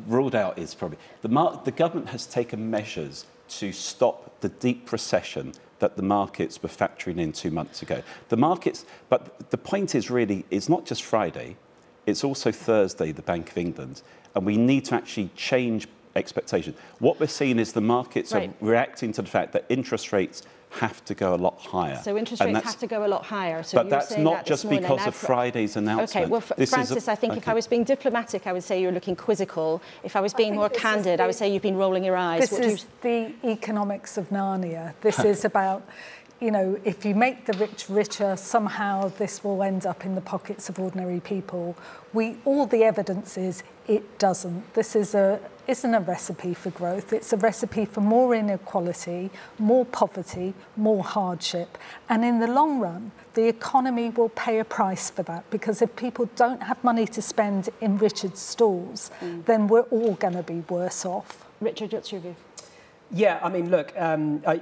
Ruled out is probably... The government has taken measures to stop the deep recession that the markets were factoring in 2 months ago. But the point is really, it's not just Friday, it's also Thursday, the Bank of England, and we need to actually change expectations. What we're seeing is the markets are reacting to the fact that interest rates have to go a lot higher. So interest rates have to go a lot higher. So but that's not just because of Friday's announcement. Okay, well, Francis, I think if I was being diplomatic, I would say you're looking quizzical. If I was being more candid, I would say you've been rolling your eyes. This is the economics of Narnia. This is about, you know, if you make the rich richer, somehow this will end up in the pockets of ordinary people. All the evidence is it doesn't. This isn't a recipe for growth. It's a recipe for more inequality, more poverty, more hardship. And in the long run, the economy will pay a price for that, because if people don't have money to spend in Richard's stores, then we're all going to be worse off. Richard, what's your view? Yeah, I mean, look,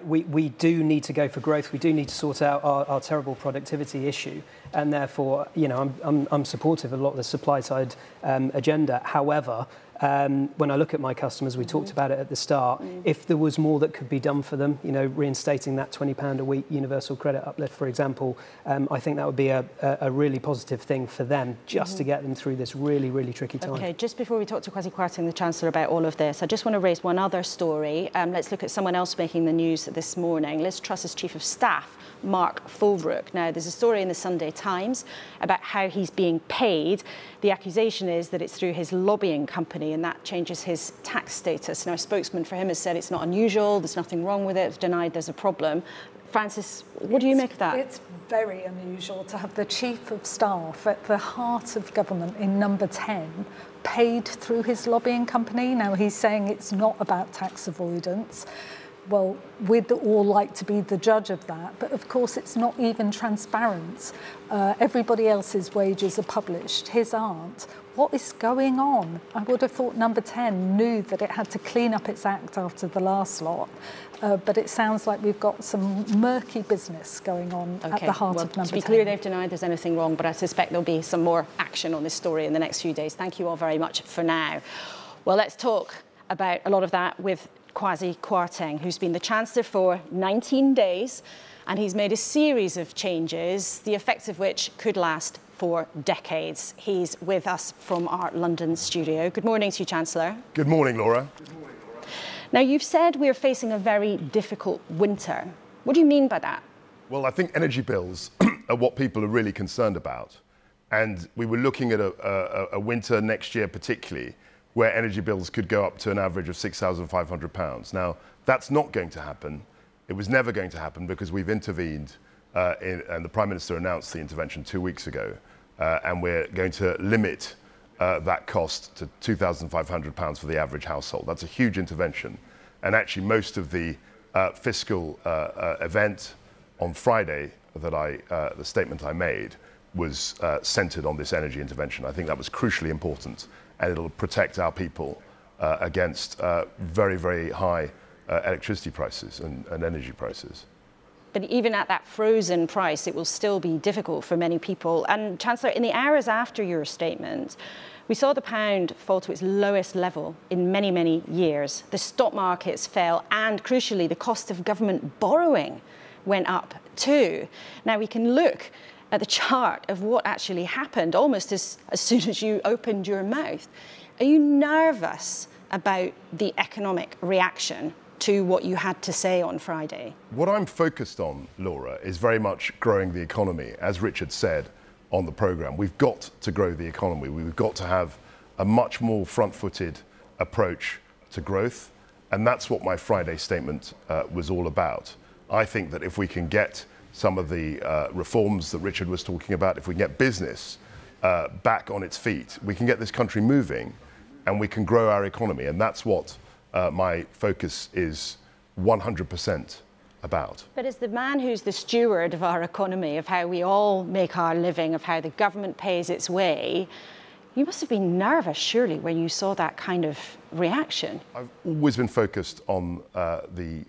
we do need to go for growth. We do need to sort out our terrible productivity issue, and therefore, you know, I'm supportive of a lot of the supply side agenda. However, when I look at my customers, we talked about it at the start, if there was more that could be done for them, you know, reinstating that £20 a week universal credit uplift, for example, I think that would be a really positive thing for them, just to get them through this really, really tricky time. Okay, just before we talk to Kwasi Kwarteng, the Chancellor, about all of this, I just want to raise one other story. Let's look at someone else making the news this morning. Liz Truss's Chief of Staff, Mark Fulbrook. Now, there's a story in the Sunday Times about how he's being paid. The accusation is that it's through his lobbying company, and that changes his tax status. Now, a spokesman for him has said it's not unusual, there's nothing wrong with it, denied there's a problem. Francis, what do you make of that? It's very unusual to have the Chief of Staff at the heart of government in number 10 paid through his lobbying company. Now, he's saying it's not about tax avoidance. Well, we'd all like to be the judge of that, but of course it's not even transparent. Everybody else's wages are published, his aren't. What is going on? I would have thought number 10 knew that it had to clean up its act after the last lot, but it sounds like we've got some murky business going on at the heart of number 10. To be clear, they've denied there's anything wrong, but I suspect there'll be some more action on this story in the next few days. Thank you all very much for now. Well, let's talk about a lot of that with Kwasi Kwarteng, who's been the Chancellor for 19 days, and he's made a series of changes, the effects of which could last for decades. He's with us from our London studio. Good morning to you, Chancellor. Good morning, Laura. Now, you've said we're facing a very difficult winter. What do you mean by that? Well, I think energy bills are what people are really concerned about. And we were looking at a winter next year particularly, where energy bills could go up to an average of £6,500. Now, that's not going to happen. It was never going to happen because we've intervened, and the Prime Minister announced the intervention 2 weeks ago, and we're going to limit that cost to £2,500 for the average household. That's a huge intervention. And actually, most of the fiscal event on Friday that the statement I made was centred on this energy intervention. I think that was crucially important, and it'll protect our people against very, very high electricity prices and energy prices. But even at that frozen price, it will still be difficult for many people. And Chancellor, in the hours after your statement, we saw the pound fall to its lowest level in many, many years. The stock markets fell, and crucially, the cost of government borrowing went up too. Now, we can look at the chart of what actually happened almost as soon as you opened your mouth. Are you nervous about the economic reaction to what you had to say on Friday? What I'm focused on, Laura, is very much growing the economy. As Richard said on the programme, we've got to grow the economy. We've got to have a much more front-footed approach to growth, and that's what my Friday statement was all about. I think that if we can get some of the reforms that Richard was talking about, if we can get business back on its feet, we can get this country moving and we can grow our economy, and that's what my focus is 100% about. But as the man who's the steward of our economy, of how we all make our living, of how the government pays its way, you must have been nervous, surely, when you saw that kind of reaction. I've always been focused on the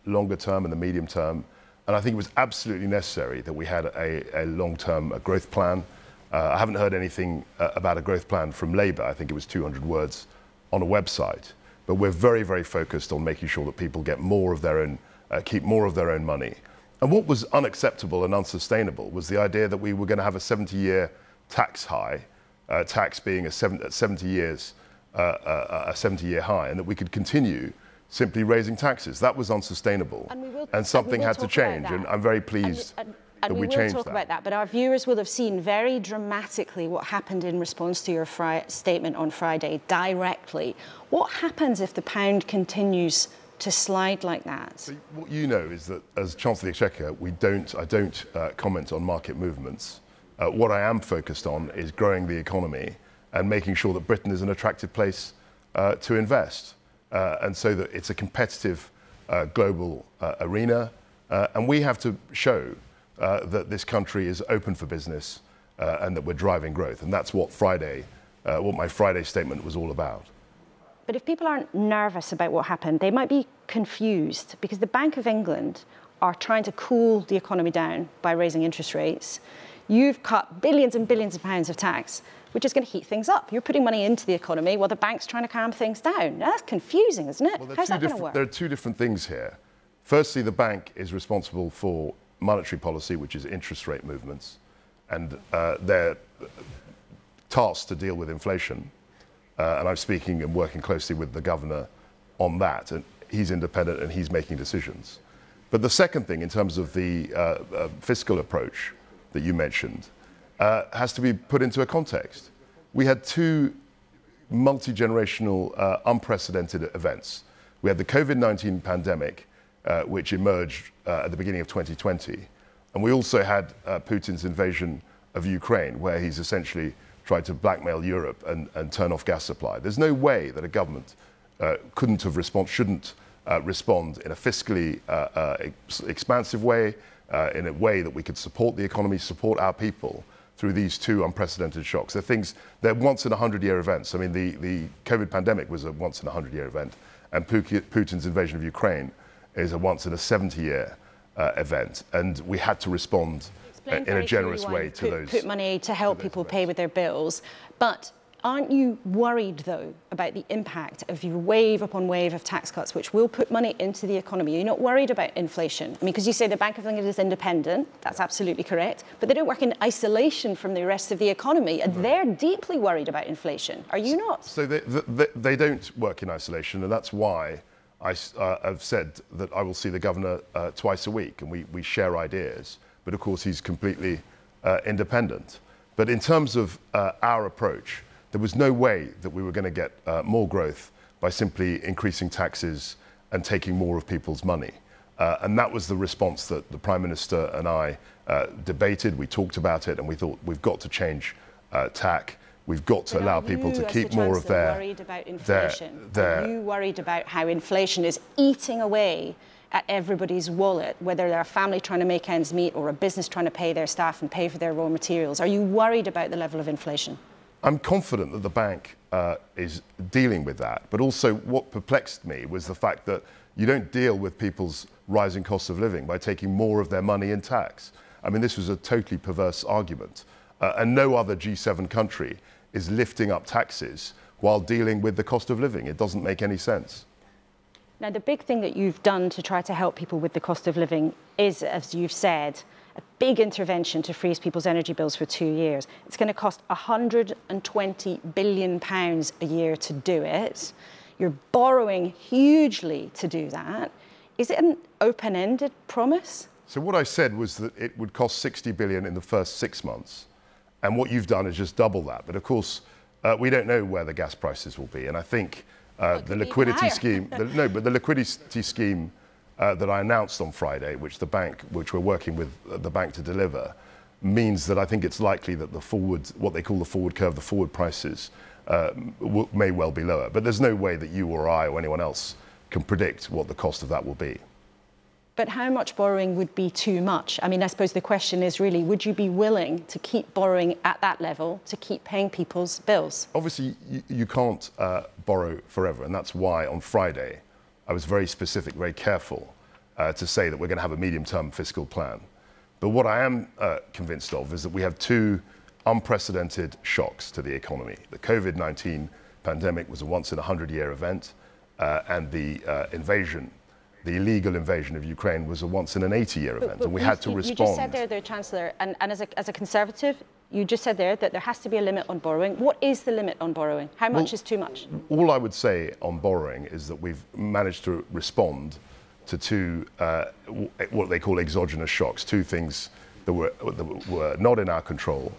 longer term and the medium term, and I think it was absolutely necessary that we had a long-term growth plan. I haven't heard anything about a growth plan from Labour. I think it was 200 words on a website. But we're very, very focused on making sure that people get more of their own, keep more of their own money. And what was unacceptable and unsustainable was the idea that we were going to have a 70-year tax high, tax being at 70 years, a 70-year high, and that we could continue simply raising taxes. That was unsustainable, and something had to change. And I'm very pleased that we changed that. And we will talk about that, but our viewers will have seen very dramatically what happened in response to your statement on Friday, directly. What happens if the pound continues to slide like that? So what you know is that as Chancellor of the Exchequer, I don't comment on market movements. What I am focused on is growing the economy and making sure that Britain is an attractive place to invest, and so that it's a competitive global arena, and we have to show that this country is open for business and that we're driving growth. And that's what my Friday statement was all about. But if people aren't nervous about what happened, they might be confused, because the Bank of England are trying to cool the economy down by raising interest rates. You've cut billions and billions of pounds of tax, which is going to heat things up. You're putting money into the economy while the bank's trying to calm things down. Now, that's confusing, isn't it? Well, how's that going to work? There are two different things here. Firstly, the bank is responsible for monetary policy, which is interest rate movements, and they're tasked to deal with inflation. And I'm speaking and working closely with the governor on that, and he's independent and he's making decisions. But the second thing, in terms of the fiscal approach that you mentioned, has to be put into a context. We had two multi-generational, unprecedented events. We had the COVID-19 pandemic, which emerged at the beginning of 2020. And we also had Putin's invasion of Ukraine, where he's essentially tried to blackmail Europe and turn off gas supply. There's no way that a government shouldn't respond in a fiscally expansive way, in a way that we could support the economy, support our people through these two unprecedented shocks. They're once in 100-year events. I mean, the COVID pandemic was a once in 100-year event, and Putin's invasion of Ukraine is a once in a 70-year event. And we had to respond in a generous way to those. Put money to help people pay with their bills. But aren't you worried, though, about the impact of your wave upon wave of tax cuts, which will put money into the economy? You're not worried about inflation? I mean, because you say the Bank of England is independent, that's absolutely correct, but they don't work in isolation from the rest of the economy, and they're deeply worried about inflation. Are you not? So they don't work in isolation, and that's why I've said that I will see the governor twice a week, and we share ideas. But of course, he's completely independent. But in terms of our approach, there was no way that we were going to get more growth by simply increasing taxes and taking more of people's money. And that was the response that the Prime Minister and I debated. We talked about it, and we thought we've got to change tack. We've got to allow people to keep more of their... worried about inflation? Are you worried about how inflation is eating away at everybody's wallet, whether they're a family trying to make ends meet or a business trying to pay their staff and pay for their raw materials? Are you worried about the level of inflation? I'm confident that the bank is dealing with that. But also what perplexed me was the fact that You don't deal with people's rising costs of living by taking more of their money in tax. I mean, this was a totally perverse argument. And no other G7 country is lifting up taxes while dealing with the cost of living. It doesn't make any sense. Now, the big thing that you've done to try to help people with the cost of living is, as you've said, a big intervention to freeze people's energy bills for 2 years. It's going to cost £120 billion a year to do it. You're borrowing hugely to do that. Is it an open-ended promise? So what I said was that it would cost 60 billion in the first 6 months. And what you've done is just double that. But of course, we don't know where the gas prices will be. And I think the liquidity scheme, the liquidity scheme that I announced on Friday, which we're working with the bank to deliver, means that I think it's likely that what they call the forward curve, the forward prices, may well be lower. But there's no way that you or I or anyone else can predict what the cost of that will be. But how much borrowing would be too much? I mean, I suppose the question is really, would you be willing to keep borrowing at that level to keep paying people's bills? Obviously, you can't borrow forever. And that's why on Friday, I was very specific, very careful to say that we're going to have a medium-term fiscal plan. But what I am convinced of is that we have two unprecedented shocks to the economy. The COVID-19 pandemic was a once-in-a-100-year event, and the illegal invasion of Ukraine was a once-in-an-80-year event, and we had to respond. You just said there, Chancellor, and as a Conservative, you just said there that there has to be a limit on borrowing. What is the limit on borrowing? How much is too much? All I would say on borrowing is that we've managed to respond to two, what they call exogenous shocks, two things that were not in our control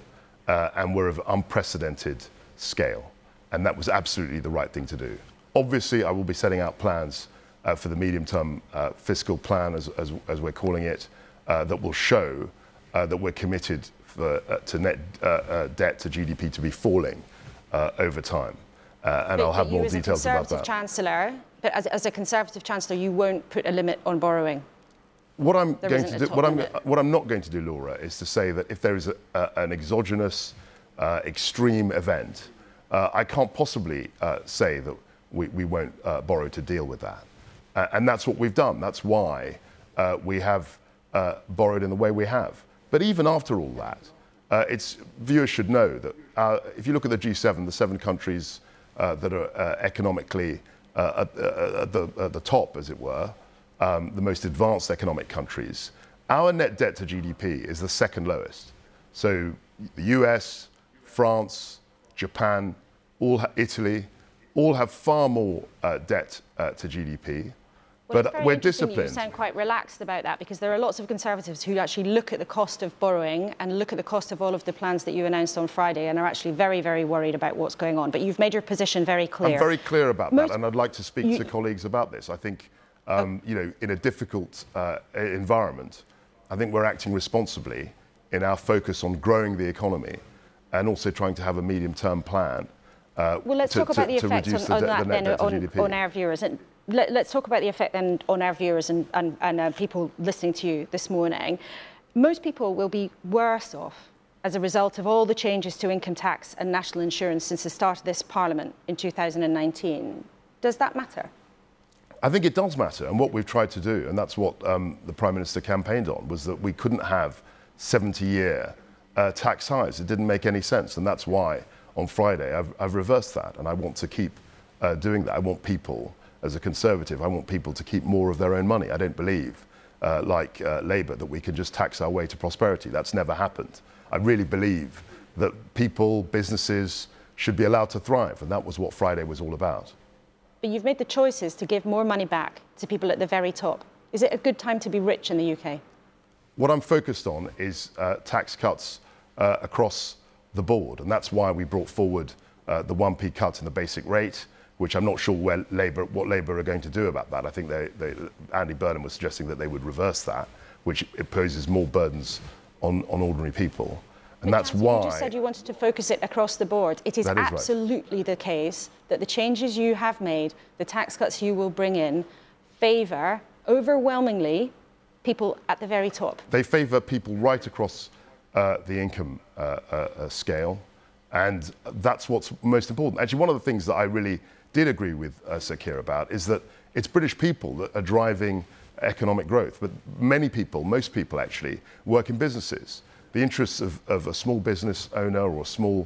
and were of unprecedented scale. And that was absolutely the right thing to do. Obviously, I will be setting out plans for the medium-term fiscal plan, as we're calling it, that will show that we're committed to net debt to GDP to be falling over time. And I'll have more details about that. Chancellor, but as a Conservative Chancellor, you won't put a limit on borrowing. What I'm not going to do, Laura, is to say that if there is an exogenous, extreme event, I can't possibly say that we won't borrow to deal with that. And that's what we've done. That's why we have borrowed in the way we have. But even after all that, viewers should know that if you look at the G7, the 7 countries that are economically at the top, as it were, the most advanced economic countries, our net debt to GDP is the second lowest. So the US, France, Japan, Italy, all have far more debt to GDP. Well, but we're disciplined. You sound quite relaxed about that, because there are lots of Conservatives who actually look at the cost of borrowing and look at the cost of all of the plans that you announced on Friday and are actually very, very worried about what's going on. But you've made your position very clear. I'm very clear about that, and I'd like to speak to colleagues about this. I think, you know, in a difficult environment, I think we're acting responsibly in our focus on growing the economy and also trying to have a medium-term plan. Well, let's talk about the effect on our viewers. And let's talk about the effect then on our viewers and people listening to you this morning. Most people will be worse off as a result of all the changes to income tax and national insurance since the start of this Parliament in 2019. Does that matter? I think it does matter, and what we've tried to do, and that's what the Prime Minister campaigned on, was that we couldn't have 70-year tax highs. It didn't make any sense, and that's why on Friday I've reversed that, and I want to keep doing that. I want people, as a Conservative, I want people to keep more of their own money. I don't believe, like Labour, that we can just tax our way to prosperity. That's never happened. I really believe that people, businesses, should be allowed to thrive, and that was what Friday was all about. But you've made the choices to give more money back to people at the very top. Is it a good time to be rich in the UK? What I'm focused on is tax cuts across the board, and that's why we brought forward the 1p cut in the basic rate, which I'm not sure what Labour are going to do about that. I think Andy Burnham was suggesting that they would reverse that, which imposes more burdens on ordinary people. And that's why... You just said you wanted to focus it across the board. It is absolutely the case that the changes you have made, the tax cuts you will bring in, favour overwhelmingly people at the very top. They favour people right across the income scale, and that's what's most important. Actually, one of the things that I really did agree with Sir Keir about is that It's British people that are driving economic growth, but many people, most people actually, work in businesses. The interests of a small business owner or a small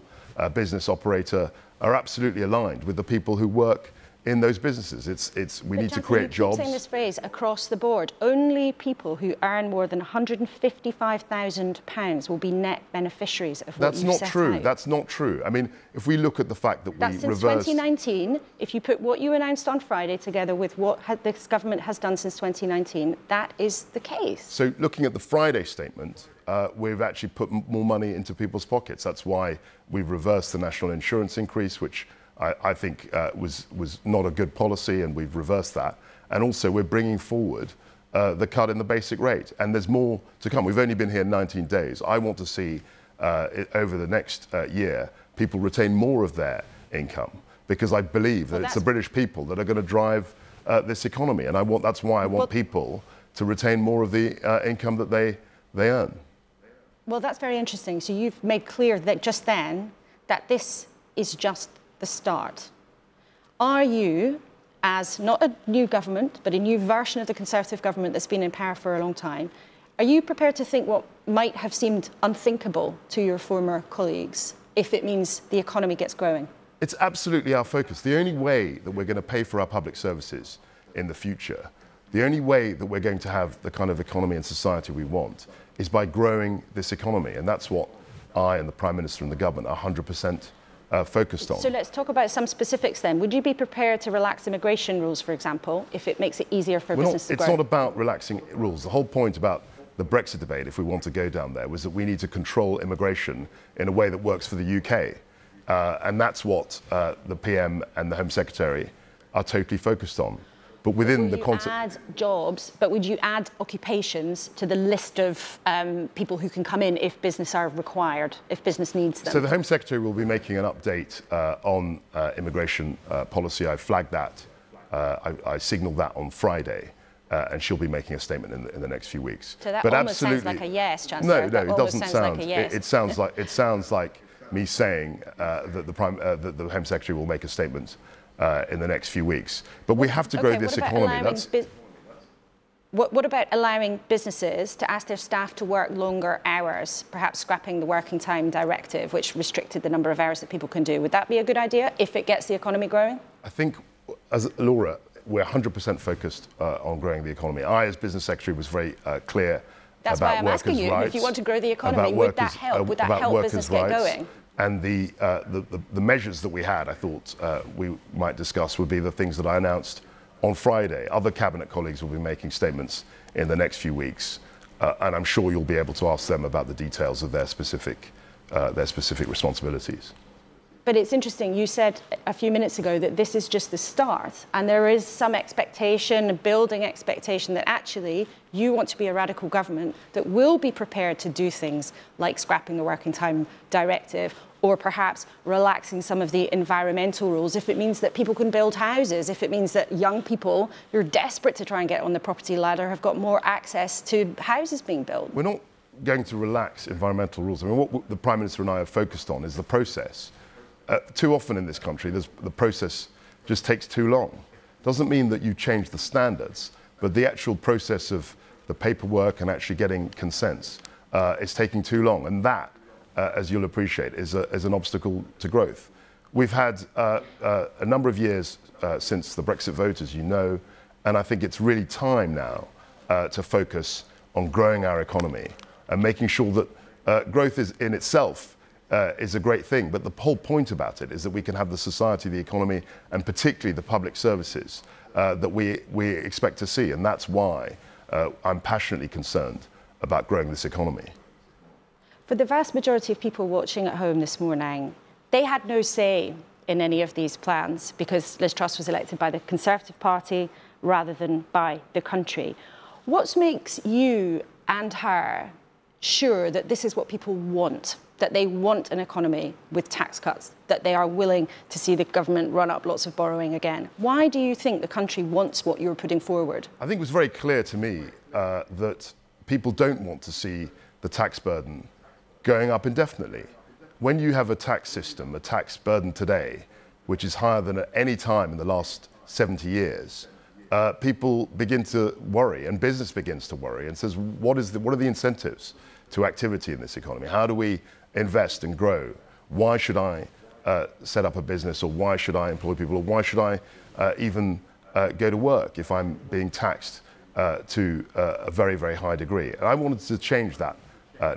business operator are absolutely aligned with the people who work in those businesses. We need to create jobs. Saying this phrase across the board, only people who earn more than £155,000 will be net beneficiaries of what you set out. That's not true. That's not true. I mean, if we look at the fact that we reversed... Since 2019, if you put what you announced on Friday together with what this government has done since 2019, that is the case. So looking at the Friday statement, we've actually put more money into people's pockets. That's why we've reversed the national insurance increase, which I think was not a good policy, and we've reversed that. And also we're bringing forward the cut in the basic rate. And there's more to come. We've only been here 19 days. I want to see over the next year people retain more of their income, because I believe that it's the British people that are going to drive this economy. And that's why I want people to retain more of the income that they earn. Well, that's very interesting. So you've made clear that just then that this is just the start. Are you, as not a new government, but a new version of the Conservative government that's been in power for a long time, are you prepared to think what might have seemed unthinkable to your former colleagues if it means the economy gets growing? It's absolutely our focus. The only way that we're going to pay for our public services in the future, the only way that we're going to have the kind of economy and society we want, is by growing this economy. And that's what I and the Prime Minister and the government are 100% focused on. So let's talk about some specifics then. Would you be prepared to relax immigration rules, for example, if it makes it easier for business to grow? It's not about relaxing rules. The whole point about the Brexit debate, if we want to go down there, was that we need to control immigration in a way that works for the UK. And that's what the PM and the Home Secretary are totally focused on. But within the concept... Would you add jobs, but would you add occupations to the list of people who can come in if business are required, if business needs them? So the Home Secretary will be making an update on immigration policy. I flagged that. I signalled that on Friday. And she'll be making a statement in the next few weeks. So that almost sounds like a yes, Chancellor. No, it doesn't sound. Like a yes. It sounds like me saying that the Home Secretary will make a statement in the next few weeks. But we have to grow this economy. What about allowing businesses to ask their staff to work longer hours, perhaps scrapping the working time directive, which restricted the number of hours that people can do? Would that be a good idea if it gets the economy growing? I think, as Laura, we're 100% focused on growing the economy. I, as Business Secretary, was very clear That's about why I'm asking you, if you want to grow the economy, would that help? Would that help business get going? And the measures that we had, I thought we might discuss, would be the things that I announced on Friday. Other cabinet colleagues will be making statements in the next few weeks, and I'm sure you'll be able to ask them about the details of their specific responsibilities. But it's interesting, you said a few minutes ago that this is just the start, and there is some expectation, a building expectation, that actually you want to be a radical government that will be prepared to do things like scrapping the working time directive, or perhaps relaxing some of the environmental rules if it means that people can build houses, if it means that young people who are desperate to try and get on the property ladder have got more access to houses being built. We're not going to relax environmental rules. I mean, what the Prime Minister and I have focused on is the process. Too often in this country, the process just takes too long. Doesn't mean that you change the standards, but the actual process of the paperwork and actually getting consents is taking too long. And that, as you'll appreciate, is an obstacle to growth. We've had a number of years since the Brexit vote, as you know, and I think it's really time now to focus on growing our economy and making sure that growth is in itself is a great thing, but the whole point about it is that we can have the society, the economy, and particularly the public services that we expect to see, and that's why I'm passionately concerned about growing this economy. For the vast majority of people watching at home this morning, they had no say in any of these plans because Liz Truss was elected by the Conservative Party rather than by the country. What makes you and her sure that this is what people want, that they want an economy with tax cuts, that they are willing to see the government run up lots of borrowing again? Why do you think the country wants what you're putting forward? I think it was very clear to me that people don't want to see the tax burden going up indefinitely. When you have a tax system, a tax burden today, which is higher than at any time in the last 70 years, people begin to worry, and business begins to worry, and says, what are the incentives to activity in this economy? How do we invest and grow? Why should I set up a business, or why should I employ people, or why should I even go to work if I'm being taxed to a very, very high degree? And I wanted to change that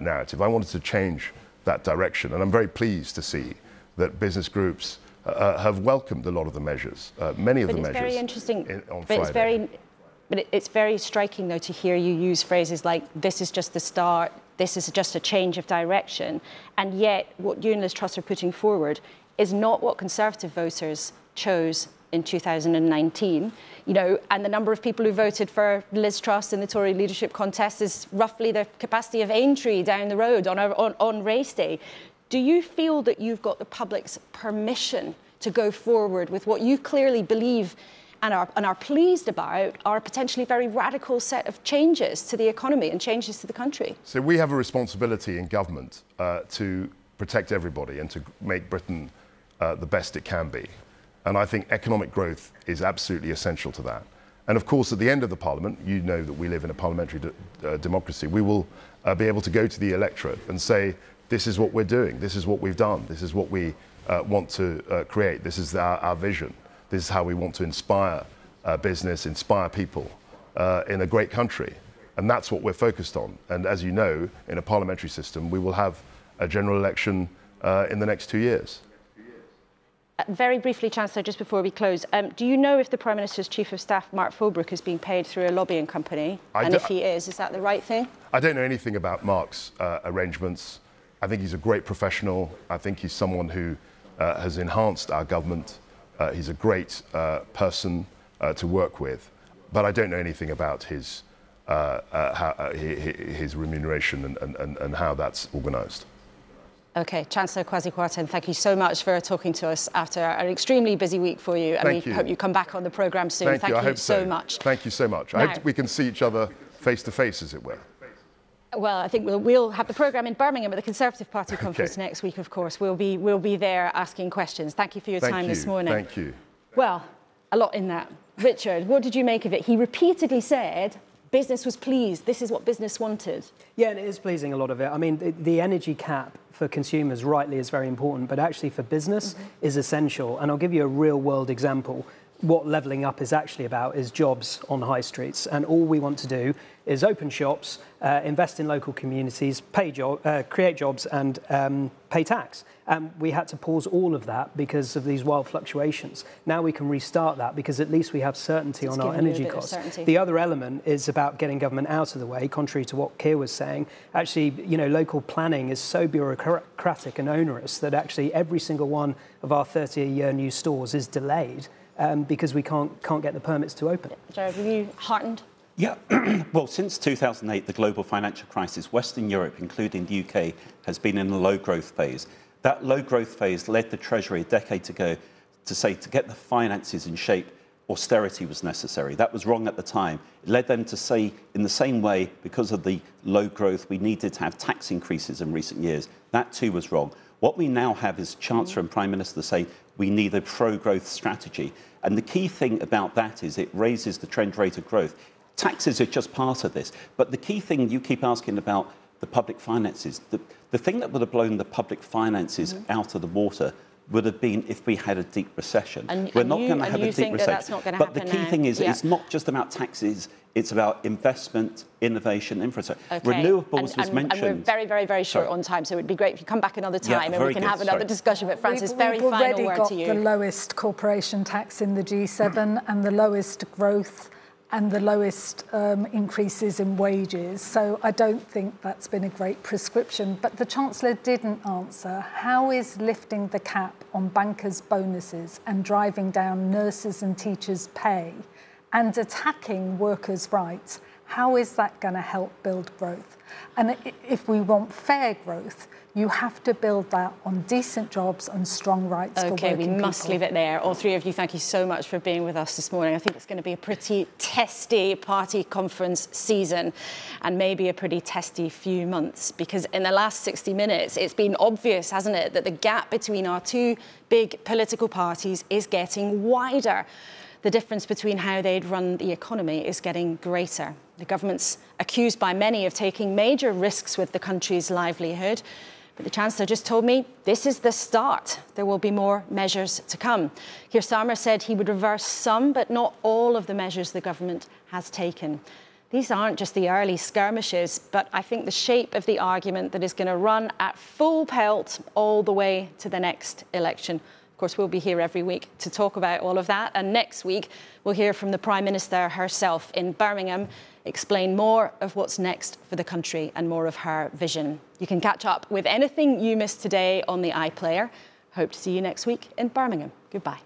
narrative. I wanted to change that direction, and I'm very pleased to see that business groups have welcomed a lot of the measures, many of the measures. It's very interesting. On Friday. It's very striking, though, to hear you use phrases like, this is just the start, this is just a change of direction, and yet what you and Liz Truss are putting forward is not what Conservative voters chose in 2019, and the number of people who voted for Liz Truss in the Tory leadership contest is roughly the capacity of Aintree down the road on race day. Do you feel that you've got the public's permission to go forward with what you clearly believe and are pleased about are a potentially very radical set of changes to the economy and changes to the country? So we have a responsibility in government to protect everybody and to make Britain the best it can be. And I think economic growth is absolutely essential to that. And of course, at the end of the Parliament, you know that we live in a parliamentary democracy, we will be able to go to the electorate and say, this is what we're doing, this is what we've done, this is what we want to create, this is our vision, this is how we want to inspire business, inspire people in a great country. And that's what we're focused on. And as you know, in a parliamentary system, we will have a general election in the next 2 years. Very briefly, Chancellor, just before we close, do you know if the Prime Minister's Chief of Staff, Mark Fulbrook, is being paid through a lobbying company? And if he is that the right thing? I don't know anything about Mark's arrangements. I think he's a great professional. I think he's someone who has enhanced our government. He's a great person to work with. But I don't know anything about his remuneration and how that's organised. OK, Chancellor Kwasi Kwarteng, thank you so much for talking to us after an extremely busy week for you. And we hope you come back on the programme soon. Thank you so much. Thank you so much. I hope we can see each other face to face, as it were. Well, I think we'll have the programme in Birmingham at the Conservative Party conference next week, of course. We'll be there asking questions. Thank you for your time this morning. Thank you. Well, a lot in that. Richard, what did you make of it? He repeatedly said business was pleased. This is what business wanted. Yeah, and it is pleasing, a lot of it. I mean, the energy cap for consumers rightly is very important, but actually for business is essential. And I'll give you a real world example. What levelling up is actually about is jobs on high streets. And all we want to do is open shops, invest in local communities, create jobs and pay tax. And we had to pause all of that because of these wild fluctuations. Now we can restart that because at least we have certainty on our energy costs. The other element is about getting government out of the way, contrary to what Keir was saying. Actually, local planning is so bureaucratic and onerous that actually every single one of our 30-year new stores is delayed because we can't get the permits to open. Gerard, were you heartened? Yeah, well, since 2008, the global financial crisis, Western Europe, including the UK, has been in a low growth phase. That low growth phase led the Treasury a decade ago to say to get the finances in shape, austerity was necessary. That was wrong at the time. It led them to say, in the same way, because of the low growth, we needed to have tax increases in recent years. That too was wrong. What we now have is Chancellor and Prime Minister say we need a pro-growth strategy. And the key thing about that is it raises the trend rate of growth. Taxes are just part of this. But the key thing you keep asking about the public finances, the thing that would have blown the public finances out of the water would have been if we had a deep recession. We're not going to have a deep recession. That's not going to happen. But the key thing is it's not just about taxes, it's about investment, innovation, infrastructure. Renewables was mentioned. And we're very, very, very short on time, so it would be great if you come back another time and we can have another discussion. But Francis, very final word to you. We've already got the lowest corporation tax in the G7 and the lowest growth and the lowest increases in wages. So I don't think that's been a great prescription. But the Chancellor didn't answer. How is lifting the cap on bankers' bonuses and driving down nurses' and teachers' pay and attacking workers' rights, how is that going to help build growth? And if we want fair growth, you have to build that on decent jobs and strong rights for working people. OK, we must leave it there. All three of you, thank you so much for being with us this morning. I think it's going to be a pretty testy party conference season and maybe a pretty testy few months, because in the last 60 minutes, it's been obvious, hasn't it, that the gap between our two big political parties is getting wider. the difference between how they'd run the economy is getting greater. The government's accused by many of taking major risks with the country's livelihood. But the Chancellor just told me this is the start. There will be more measures to come. Keir Starmer said he would reverse some, but not all of the measures the government has taken. These aren't just the early skirmishes, but I think the shape of the argument that is going to run at full pelt all the way to the next election. Of course, we'll be here every week to talk about all of that. And next week, we'll hear from the Prime Minister herself in Birmingham, explain more of what's next for the country and more of her vision. You can catch up with anything you missed today on the iPlayer. Hope to see you next week in Birmingham. Goodbye.